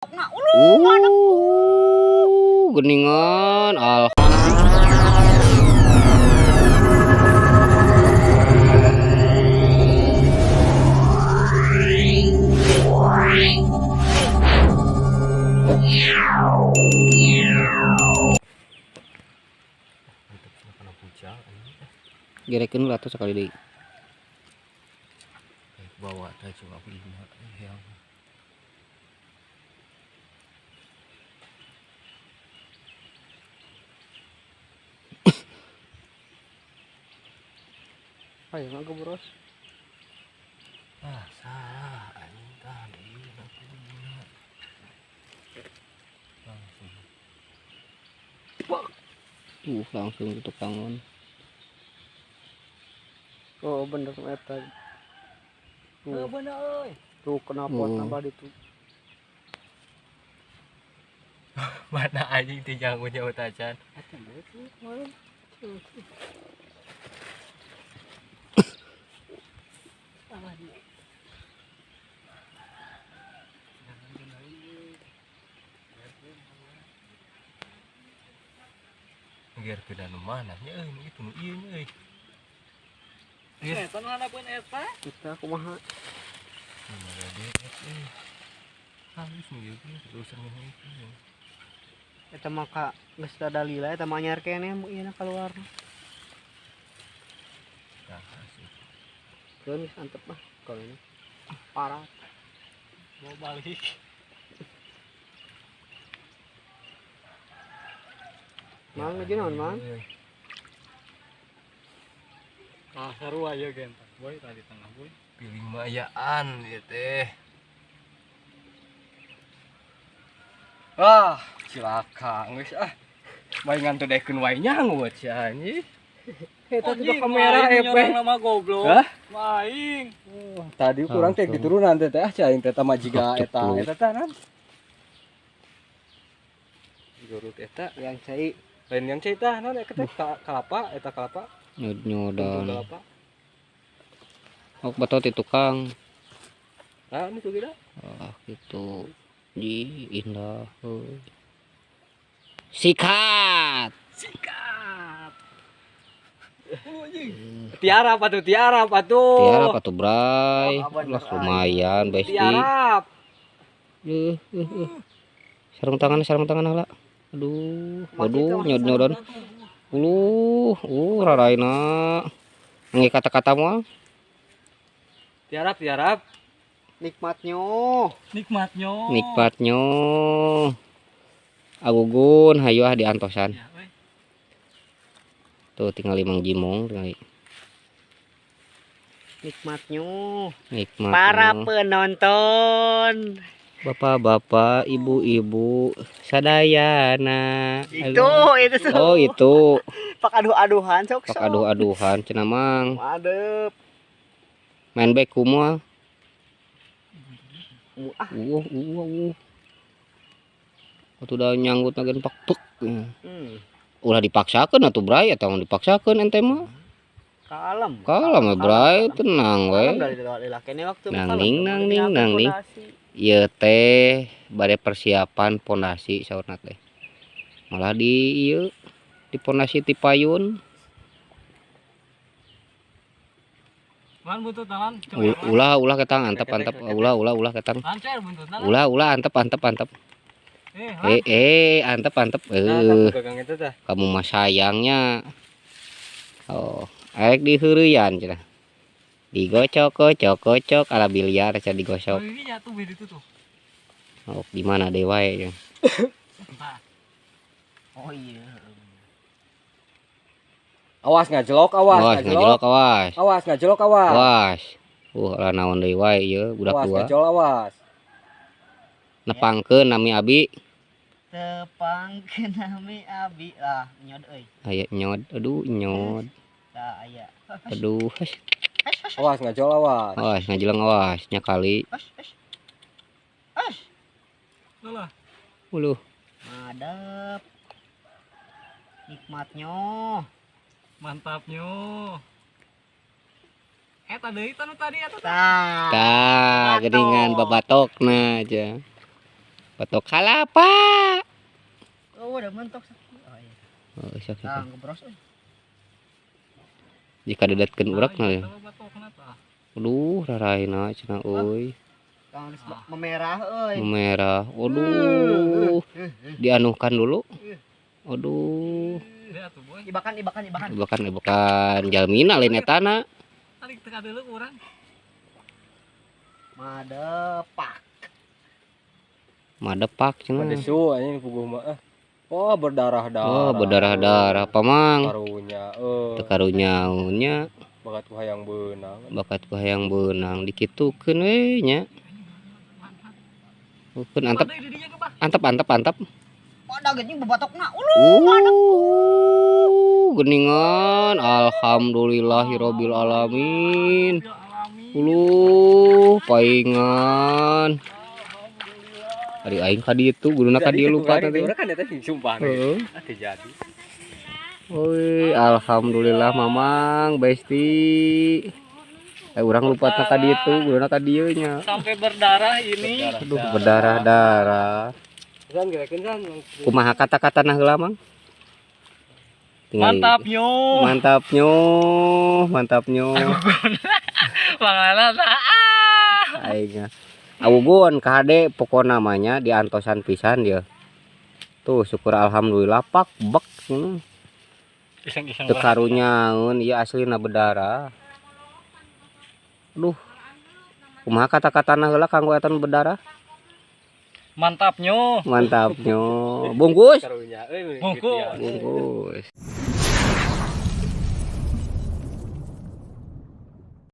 Geningan gerekeun lah tuh sekali deui. Bawa teh coba beli yang ayo ngagak boros. Salah anjing tadi Langsung ke tukangan. Oh bener eta. bener euy. Tuh kenapa nambah itu? Mana anjing teh jangan jauh tacan. Biar ke dalam mana nya euy itu nu ieu nya euy. Eta mana pun eta? Kita kumaha? Mana dia euy. Halus nih terus ngeuh. Eta maka geus dalila eta mah anyar keneh ieu keluar. Tah asih. Keun geus antep mah kalau ini. Parah. Mau balik. Mang lagi naon, Mang? Ah, seru aja gen. Boy tadi tengah boy. Pilih mayaan ya teh. Cilaka geus Main ngantudekeun wae nyangut si anjing. Eta juga kamera efek. Nama goblok. Hah? Maing. Tadi kurang teh diturunan teh si aing teh mah jiga eta teh nan. Gurut eta Yang cai lain yang cerita non eta teh kalapa eta kalapa. Nyod-nyodan. Kalapa. Ok batot itu Kang. Nah, ini tuh kita. Gitu. Ji indah. Sikat. Tiara apa tuh? Tiara apa tuh? Tiara apa tuh, Bray? Lah lumayan, Besti. Tiara. Sarung tangan lah. Aduh, nyod-nyodan. Raraina. Nge kata-kata moal. Tiara. nikmatnya. Agugun hayu di antosan. Ya, we. Tuh tinggal Mang Jimong tinggal. Nikmatnya. Nikmat. Para penonton. Bapak-bapak, ibu-ibu, sadayana. Itu Oh, itu. Pak aduh-aduhan sok. Pak aduh-aduhan cenah Mang. Adep. Main back kumoal. Waktu udah nyanggut nagen pak. Ulah dipaksakeun atuh Bray eta mah dipaksakeun ente mah. Kalem Kalem Bray, tenang we. Nangning. Ieu teh bade persiapan pondasi saurna teh. Malah di ieu di pondasi ti payun. Man buntut naon? Ulah ketang antep ulah ketang. Lancar buntut naon? Ulah antep. Antep. Kamu mah sayangnya. Oh, aek diheureuyan cenah. Digocok ala biliar aja digosok. Ini jatuh beda itu tuh. Oh, di mana deh wae ya. Oh iya. Awas ngajelok, awas. Awas ngajelok, awas. Awas. Lah naon deui wae ieu budak Awas tua. ngajol, awas. Nepangkeun nami abi. Tepangkeun nami abi lah nyod euy. Aya nyod, aduh nyod. Tah aya. Aduh. Awas ngajol, awas. Awas ngajelang awas nya kali. Lah. Uluh. Madep. Nikmatnya. Mantapnya. Deui tadi eta. Tah. Tah, geningan babatokna aja. Batok kalapa. Oh, udah mentok sakit. Oh iya. Oh, sakit. Nah, ngebros euy. Jika dedatkeun urak na. Tahu batokna tah. Aduh, raraina cenah euy. Kang geus memerah euy. Merah. Aduh. Dianuhkan dulu. Aduh. Lihat tuh boy. Ibakan. Bukan jalmina lain etana. Alik teka dulu urang. Madepak. Madepak cenah. Padesu anjing puguh mah. Oh, berdarah-darah. Oh, berdarah-darah pamang. Karunya Teu karunyaunnya bakat ku hayang beunang. bakat ku hayang beunang dikitukeun we nya. Bukan antep Pandai di dinya ke bah. antep. Pada geuning bebatokna. Geningan alhamdulillahirabbil alamin. Paingan. Ari aing ka ditu guluna ka dieu lupa tadi. Urang kan eta sumpah. Heeh. Atuh jadi. Oi, alhamdulillah mamang besti. Urang lupa ka ditu guluna ka dieu nya. Sampai berdarah ini. Aduh, berdarah-darah. Kan gerakeun kan. Kumaha kata-katana heula mang? Tinggal mantapnyo. Mangala Aing awugun ka hade pokok namanya diantosan pisan dia. Tuh syukur alhamdulillah pak bek Iseng-iseng teu karunyaeun ieu aslina berdarah. Aduh. Kumaha kata-katana heula kanggo etan berdarah? Mantapnyo. Bungkus. Karunya euy. Bungkus. Bungkus.